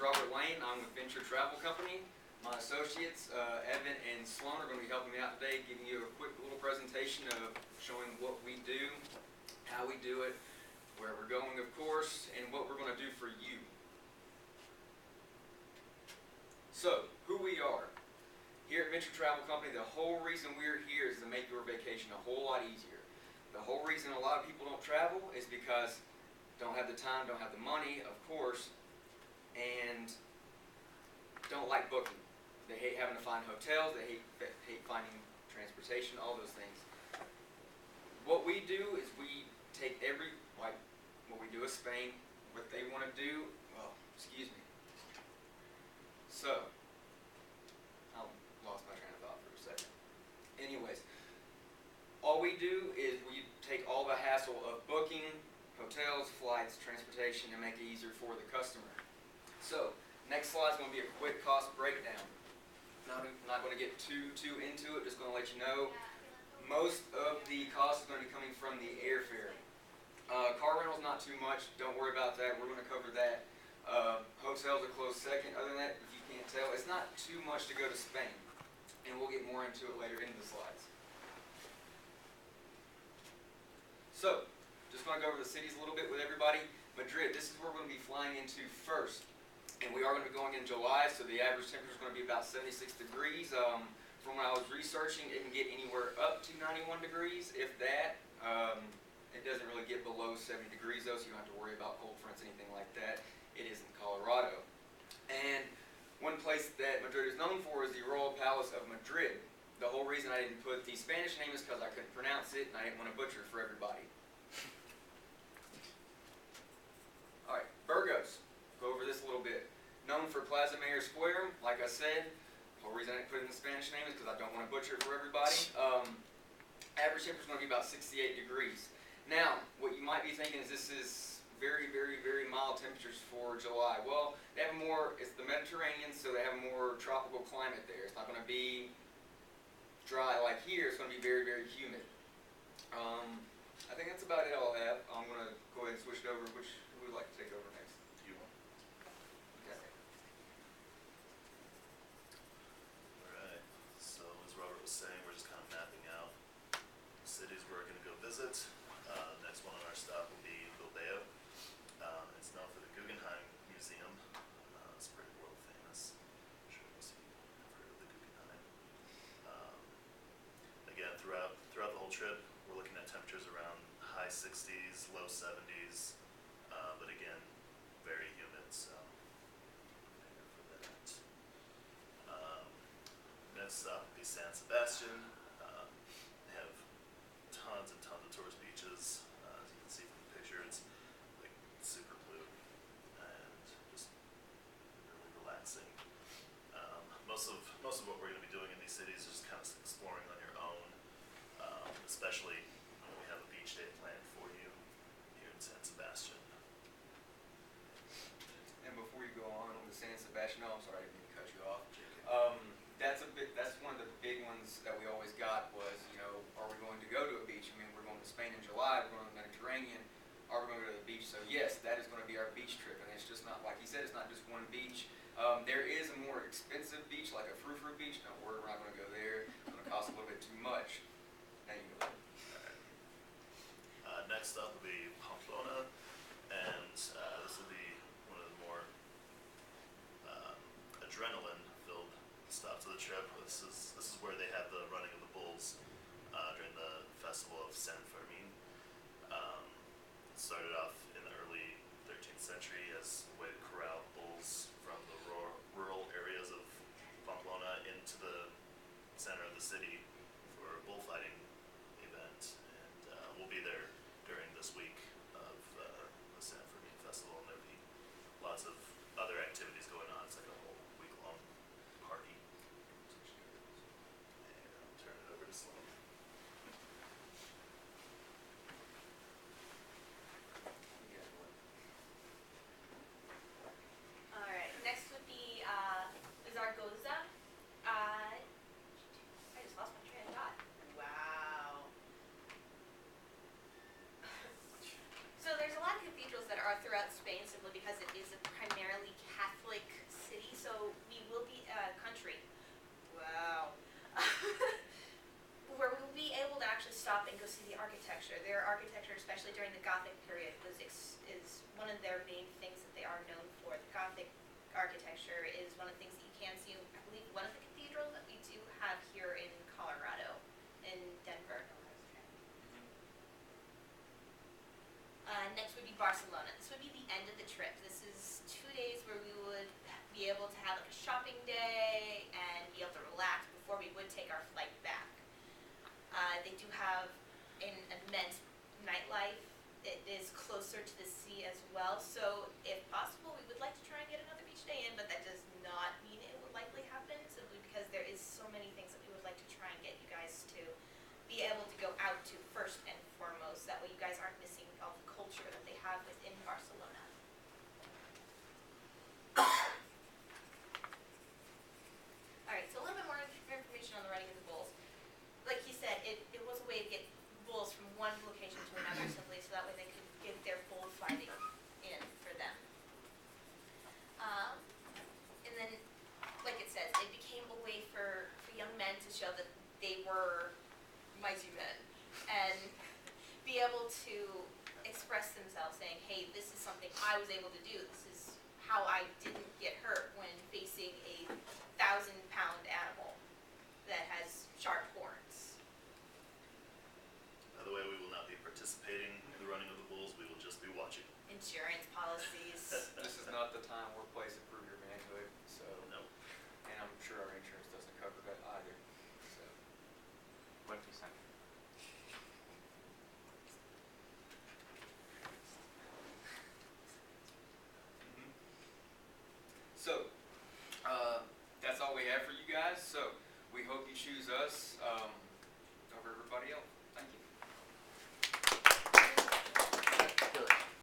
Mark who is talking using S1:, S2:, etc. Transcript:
S1: Robert Lane. I'm with Venture Travel Company. My associates, Evan and Sloan, are going to be helping me out today, giving you a quick little presentation of showing what we do, how we do it, where we're going, of course, and what we're going to do for you. So, who we are. Here at Venture Travel Company, the whole reason we're here is to make your vacation a whole lot easier. The whole reason a lot of people don't travel is because don't have the time, don't have the money, of course, and don't like booking. They hate having to find hotels, they hate finding transportation, all those things. What we do is we take what we do is Spain, what they want to do, well, excuse me. So, I lost my train of thought for a second. Anyways, all we do is we take all the hassle of booking, hotels, flights, transportation, and make it easier for the customer. So, next slide is going to be a quick cost breakdown. Not going to get too into it, just going to let you know most of the cost is going to be coming from the airfare. Car rental's not too much, don't worry about that, we're going to cover that. Hotels are close second. Other than that, if you can't tell, it's not too much to go to Spain, and we'll get more into it later in the slides. So, just going to go over the cities a little bit with everybody. Madrid, this is where we're going to be flying into first. And we are going to be going in July, so the average temperature is going to be about 76 degrees. From when I was researching, it can get anywhere up to 91 degrees, if that. It doesn't really get below 70 degrees though, so you don't have to worry about cold fronts, anything like that. It is in Colorado. And one place that Madrid is known for is the Royal Palace of Madrid. The whole reason I didn't put the Spanish name is because I couldn't pronounce it, and I didn't want to butcher it for everybody. Alright, Burgos. Go over this a little bit. Known for Plaza Mayor Square, like I said. The whole reason I didn't put it in the Spanish name is because I don't want to butcher it for everybody. Average temperature is going to be about 68 degrees. Now, what you might be thinking is this is very, very, very mild temperatures for July. Well, they have it's the Mediterranean, so they have a more tropical climate there. It's not going to be dry like here. It's going to be very, very humid. I think that's about it I'll have. I'm going to go ahead and switch it over. Who would like to take over next? You want? Okay.
S2: Alright, so as Robert was saying, we're just kind of mapping out cities we're going to go visit. Next one on our stop will be Bilbao. It's known for the Guggenheim Museum. It's pretty world famous. I'm sure most of you have heard of the Guggenheim. Again, throughout the whole trip, we're looking at temperatures around high 60s, low 70s, but again, very humid, so prepare for that. Next stop will be San Sebastian. They have tons and tons of tourist beaches. As you can see from the picture, it's like super blue and just really relaxing. Most of what we're going to be doing in these cities is just kind of exploring on your own, especially when we have a beach day planned for you here in San Sebastian.
S1: And before you go on with San Sebastian, I'm sorry, I didn't mean to cut you off. That's one of the big ones that we always got was, are we going to go to a beach? I mean, we're going to Spain in July, we're going to the Mediterranean, are we going to go to the beach? So yes, that is going to be our beach trip, and it's just not, like he said, it's not just one beach. There is a more expensive beach, like a frou-frou beach. Don't worry, we're not going to go there. It's going to cost a little bit too much. There you go.
S2: Next up will be Pamplona, and this will be one of the more adrenaline-filled stops of the trip. This is where they have the running of the bulls during the festival of San Fermin. It started off in the early 13th century as a way to corral bulls from the rural areas of Pamplona into the center of the city for a bullfighting event, and we'll be there during this week of the San Fermin festival, and there'll be lots of other activities going on. It's like a whole week-long party. And I'll turn it over to Sloan.
S3: Alright, next would be Zaragoza. I just lost my train of thought. Wow. the Gothic period is one of their main things that they are known for. The Gothic architecture is one of the things that you can see. I believe one of the cathedrals that we do have here in Colorado, in Denver. Next would be Barcelona. This would be the end of the trip. This is 2 days where we would be able to have like a shopping day and be able to relax before we would take our flight back. They do have an immense nightlife. It is closer to the sea as well, so if possible, we would like to try and get another beach day in, but that does not mean it would likely happen, simply because there is so many things that we would like to try and get you guys to be able to go out to first and foremost. That way you guys aren't missing all the culture that they have within Barcelona. Alright, so a little bit more information on the running of the bulls. Like he said, it was a way to get bulls from one location to another simply so that way they could get their bull fighting in for them. And then, like it says, it became a way for young men to show that they were mighty men and be able to express themselves saying, hey, this is something I was able to do. This is how I didn't get hurt when facing a 1,000-pound animal that has sharp horns.
S2: By the way, we will not be participating in the running of the bulls. We will just be watching.
S3: Insurance policies.
S1: This is not the time or place to prove your manhood, so.
S2: No.
S1: And I'm sure our insurance doesn't cover that either, so. What if you send? So, that's all we have for you guys. So, we hope you choose us.